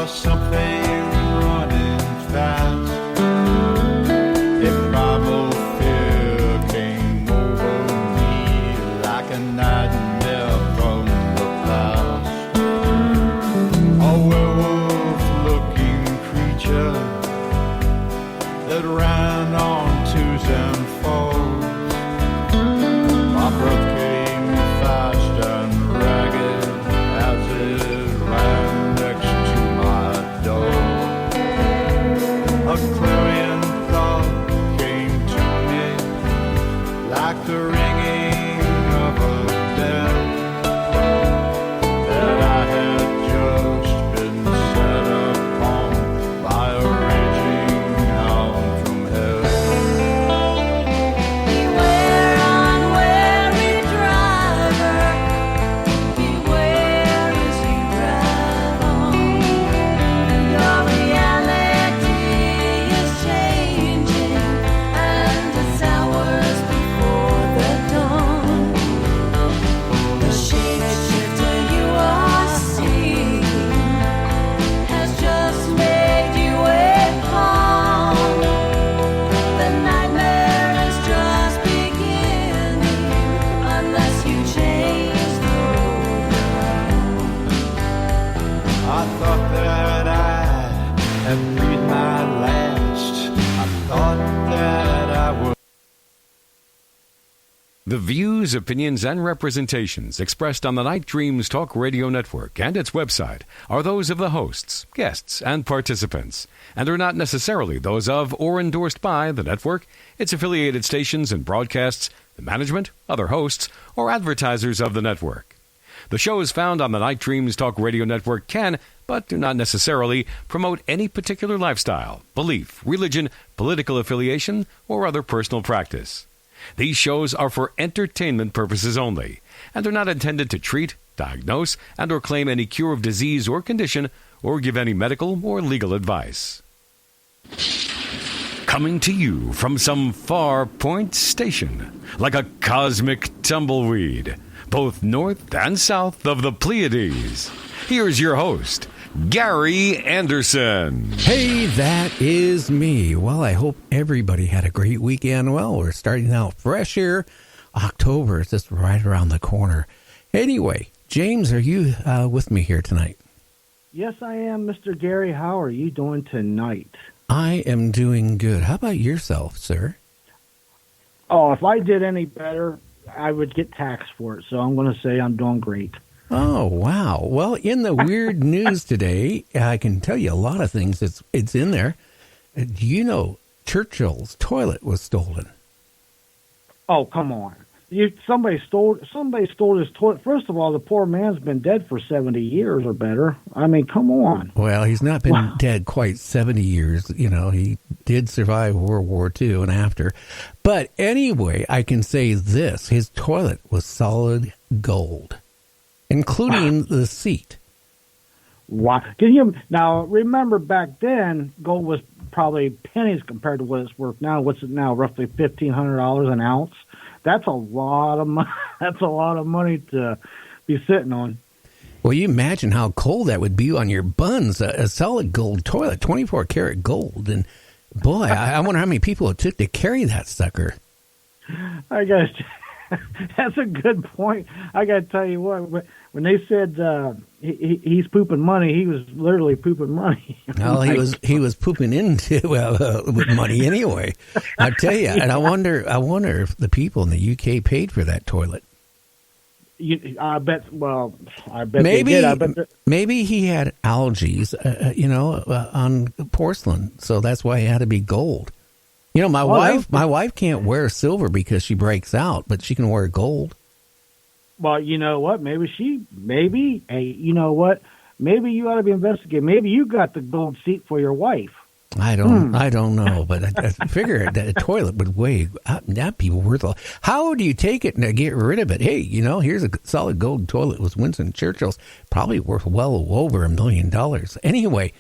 saw something running fast. A primal fear came over me like a nightmare from the past. A werewolf-looking creature that ran on twos and fours. My breath came fast and ragged as it ran next to my door. A clarion thought came to me like the ringing of a bell, that I had just been set upon by a raging hound from hell. Beware, unwary driver, beware as you drive on. Your reality is changing, and it's hours before the dawn. The shapeshifter you are seeing has just made you a pawn. The nightmare is just beginning unless you change the road I thought that I had breathed my last. I thought that I would. The views, opinions, and representations expressed on the Night Dreams Talk Radio Network and its website are those of the hosts, guests, and participants, and are not necessarily those of or endorsed by the network, its affiliated stations and broadcasts, the management, other hosts, or advertisers of the network. The shows found on the Night Dreams Talk Radio Network can, but do not necessarily, promote any particular lifestyle, belief, religion, political affiliation, or other personal practice. These shows are for entertainment purposes only, and are not intended to treat, diagnose, and or claim any cure of disease or condition, or give any medical or legal advice. Coming to you from some far point station, like a cosmic tumbleweed, both north and south of the Pleiades, here's your host, Gary Anderson. Hey, that is me. Well, I hope everybody had a great weekend. Well, we're starting out fresh here. October is just right around the corner. Anyway, James, are you with me here tonight? Yes, I am, Mr. Gary. How are you doing tonight? I am doing good. How about yourself, sir? Oh, if I did any better, I would get taxed for it. So I'm going to say I'm doing great. Oh, wow. Well, in the weird news today, I can tell you a lot of things. It's in there. Do you know Churchill's toilet was stolen? Oh, come on. Somebody stole his toilet. First of all, the poor man's been dead for 70 years or better. I mean, come on. Well, he's not been dead quite 70 years. You know, he did survive World War II and after. But anyway, I can say this. His toilet was solid gold, including the seat. Wow. Can you now remember back then, gold was probably pennies compared to what it's worth now. What's it now? Roughly $1,500 an ounce. That's a lot of money. That's a lot of money to be sitting on. Well, you imagine how cold that would be on your buns. A solid gold toilet, 24 karat gold, and boy, I wonder how many people it took to carry that sucker. I guess that's a good point. I got to tell you what, when they said he's pooping money, he was literally pooping money. Well, he was pooping into with money anyway. I tell you, and I wonder if the people in the UK paid for that toilet. I bet maybe they did. Maybe he had allergies, on porcelain, so that's why it had to be gold. You know, my wife can't wear silver because she breaks out, but she can wear gold. Well, you know what? Hey, you know what? Maybe you ought to be investigating. Maybe you got the gold seat for your wife. I don't know, but I figure that a toilet would weigh that people worth a lot. How do you take it and get rid of it? Hey, here's a solid gold toilet. It was Winston Churchill's, probably worth well over $1 million. Anyway,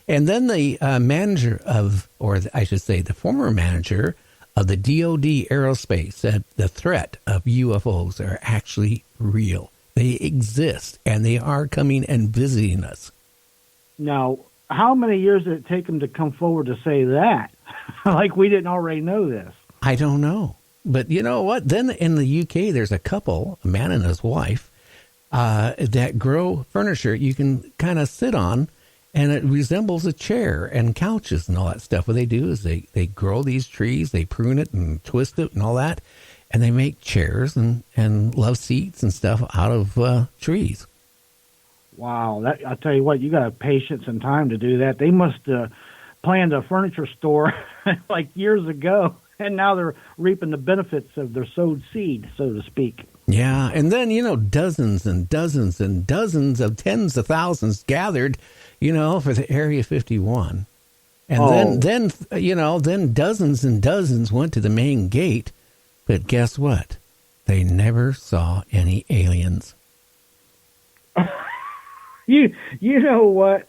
and then the manager of, or I should say the former manager of the DoD Aerospace said the threat of UFOs are actually real. They exist, and they are coming and visiting us. Now, how many years did it take them to come forward to say that? Like we didn't already know this. I don't know. But you know what? Then in the UK, there's a couple, a man and his wife, that grow furniture you can kind of sit on, and it resembles a chair and couches and all that stuff. What they do is they grow these trees, they prune it and twist it and all that, and they make chairs and love seats and stuff out of trees. Wow, that I'll tell you what, you got to have patience and time to do that. They must planned a furniture store like years ago, and now they're reaping the benefits of their sowed seed, so to speak. Yeah, and then, dozens and dozens and dozens of tens of thousands gathered, for the Area 51. And then dozens and dozens went to the main gate, but guess what? They never saw any aliens. You know what?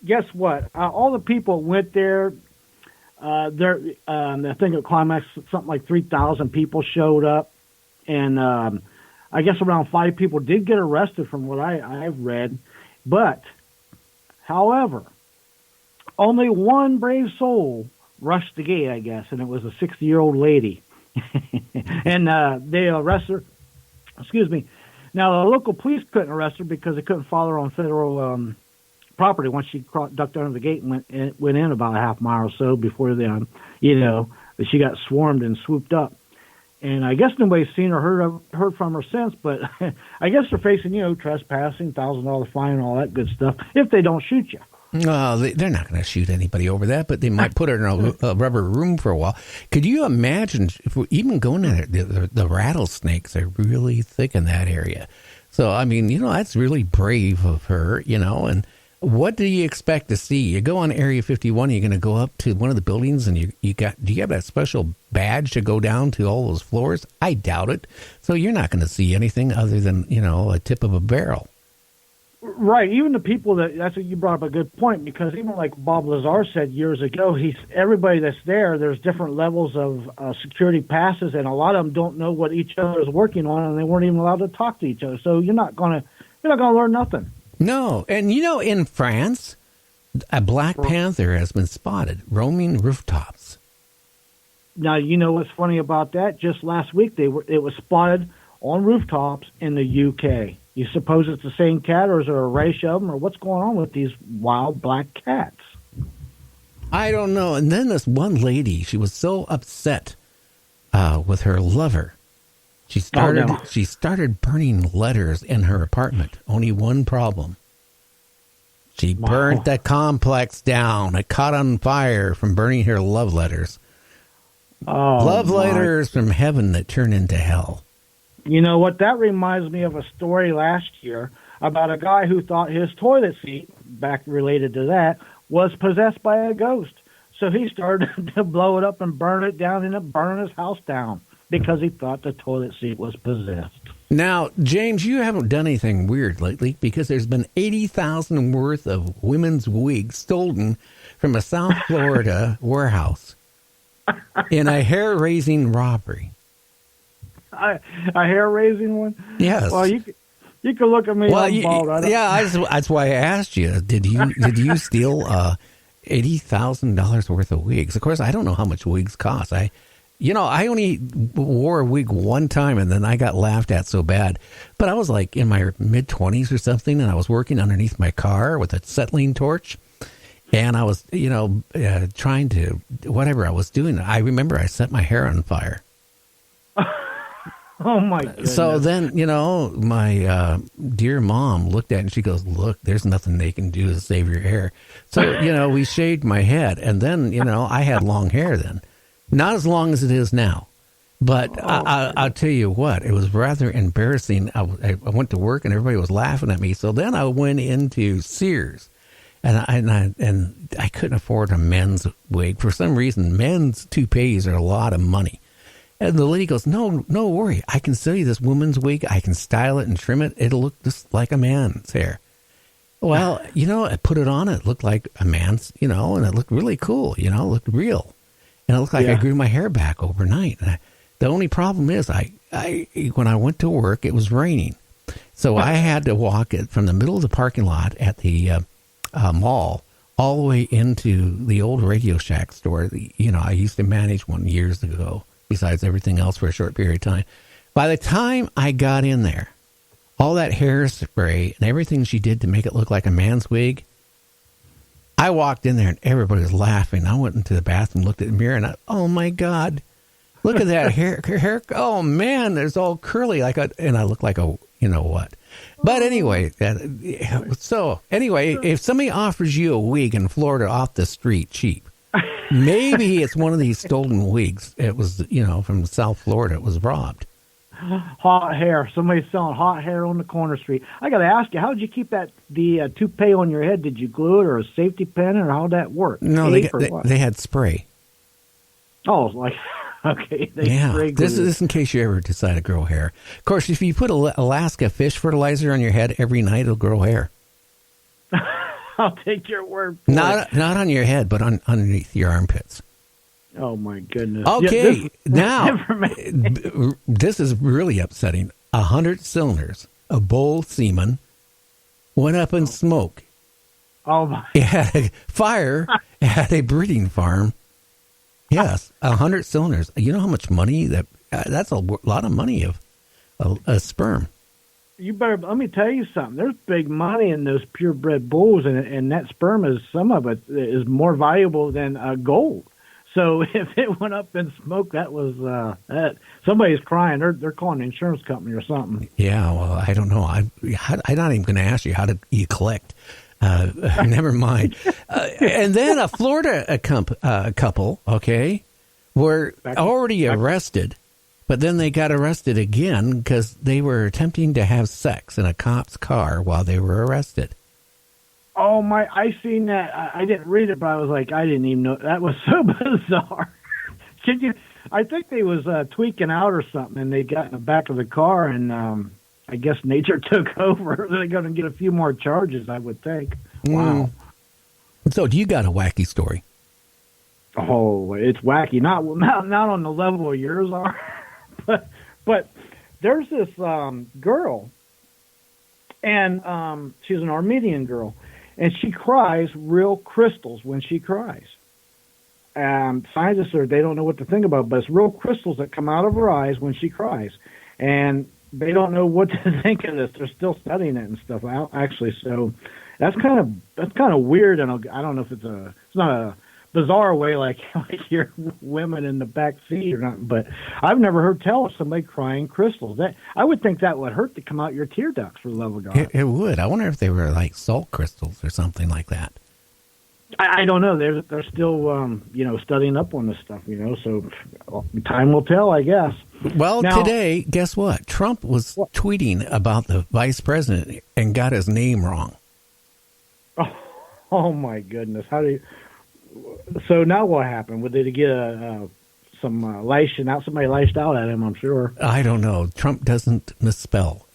Guess what? All the people went there. I think at Climax, something like 3,000 people showed up, and I guess around 5 people did get arrested, from what I've read. But, however, only one brave soul rushed the gate, I guess, and it was a 60-year-old lady, and they arrested her. Excuse me. Now, the local police couldn't arrest her because they couldn't follow her on federal property once she ducked under the gate and went in about a half mile or so before she got swarmed and swooped up. And I guess nobody's seen or heard from her since, but I guess they're facing, trespassing, $1,000 fine, and all that good stuff if they don't shoot you. Well, they're not going to shoot anybody over that, but they might put her in a rubber room for a while. Could you imagine if we're even going in there, the rattlesnakes are really thick in that area. So, I mean, that's really brave of her, and what do you expect to see? You go on Area 51, you're going to go up to one of the buildings, and do you have that special badge to go down to all those floors? I doubt it. So you're not going to see anything other than, a tip of a barrel. Right. Even the people that's what you brought up a good point, because even like Bob Lazar said years ago, everybody that's there's different levels of security passes, and a lot of them don't know what each other is working on, and they weren't even allowed to talk to each other. So you're not going to learn nothing. No. And in France, a black panther has been spotted roaming rooftops. Now, what's funny about that? Just last week it was spotted on rooftops in the UK. You suppose it's the same cat, or is there a race of them, or what's going on with these wild black cats? I don't know. And then this one lady, she was so upset with her lover. She started burning letters in her apartment. Only one problem. She burnt the complex down. It caught on fire from burning her love letters. Love letters from heaven that turn into hell. You know what? That reminds me of a story last year about a guy who thought his toilet seat, back related to that, was possessed by a ghost. So he started to blow it up and burn it down, and it burned his house down because he thought the toilet seat was possessed. Now, James, you haven't done anything weird lately, because there's been $80,000 worth of women's wigs stolen from a South Florida warehouse in a hair-raising robbery. A hair-raising one? Yes. Well, you can look at me. Well, I'm bald. that's why I asked you. Did you steal $80,000 worth of wigs? Of course, I don't know how much wigs cost. I only wore a wig one time, and then I got laughed at so bad. But I was like in my mid-20s or something, and I was working underneath my car with a acetylene torch, and I was, trying to, whatever I was doing. I remember I set my hair on fire. Oh, my goodness. So then, my dear mom looked at it, and she goes, look, there's nothing they can do to save your hair. So, we shaved my head, and then, I had long hair then. Not as long as it is now. But I'll tell you what, it was rather embarrassing. I went to work, and everybody was laughing at me. So then I went into Sears, and I couldn't afford a men's wig. For some reason, men's toupees are a lot of money. And the lady goes, no worry. I can sell you this woman's wig. I can style it and trim it. It'll look just like a man's hair. Well, I put it on. It looked like a man's, and it looked really cool. It looked real. And it looked like I grew my hair back overnight. The only problem is when I went to work, it was raining. So I had to walk it from the middle of the parking lot at the mall all the way into the old Radio Shack store. I used to manage one years ago, besides everything else for a short period of time. By the time I got in there, all that hairspray and everything she did to make it look like a man's wig, I walked in there and everybody was laughing. I went into the bathroom, looked at the mirror, and oh my God, look at that hair. Oh man, it's all curly and I look like a, you know what. But anyway, if somebody offers you a wig in Florida off the street cheap, maybe it's one of these stolen wigs. It was, from South Florida. It was robbed. Hot hair. Somebody's selling hot hair on the corner street. I got to ask you, how did you keep the toupee on your head? Did you glue it or a safety pin, or how'd that work? No, they had spray. Oh, like, okay. This is in case you ever decide to grow hair. Of course, if you put Alaska fish fertilizer on your head every night, it'll grow hair. I'll take your word for it. Not on your head, but underneath your armpits. Oh, my goodness. Okay, now, this is really upsetting. 100 cylinders of bull semen went up in smoke. Oh, my. It had a fire at a breeding farm. Yes, 100 cylinders. You know how much money that's a lot of money of a sperm. You better, let me tell you something. There's big money in those purebred bulls, and that sperm some of it is more valuable than gold. So if it went up in smoke, that was somebody's crying. They're calling the insurance company or something. Yeah, well, I don't know. I'm not even going to ask you how do you collect. Never mind. And then a Florida couple, okay, were already arrested, but then they got arrested again because they were attempting to have sex in a cop's car while they were arrested. Oh my! I seen that. I didn't read it, but I was like, I didn't even know. That was so bizarre. I think they was tweaking out or something, and they got in the back of the car, and I guess nature took over. They're going to get a few more charges, I would think. Wow. So, do you got a wacky story? Oh, it's wacky. Not on the level of yours are, but there's this girl, and she's an Armenian girl. And she cries real crystals when she cries. Scientists they don't know what to think about, but it's real crystals that come out of her eyes when she cries. And they don't know what to think of this. They're still studying it and stuff actually. So that's kind of weird. And I don't know if it's not a bizarre way like your women in the back seat or not, but I've never heard tell of somebody crying crystals. That I would think that would hurt to come out your tear ducts, for the love of God. It would. I wonder if they were like salt crystals or something like that. I don't know. They're still studying up on this stuff. So time will tell, I guess. Well, now, today, guess what? Trump was tweeting about the vice president and got his name wrong. Oh my goodness! How do you? So now what happened? Did he get some lashing out? Somebody lashed out at him, I'm sure. I don't know. Trump doesn't misspell.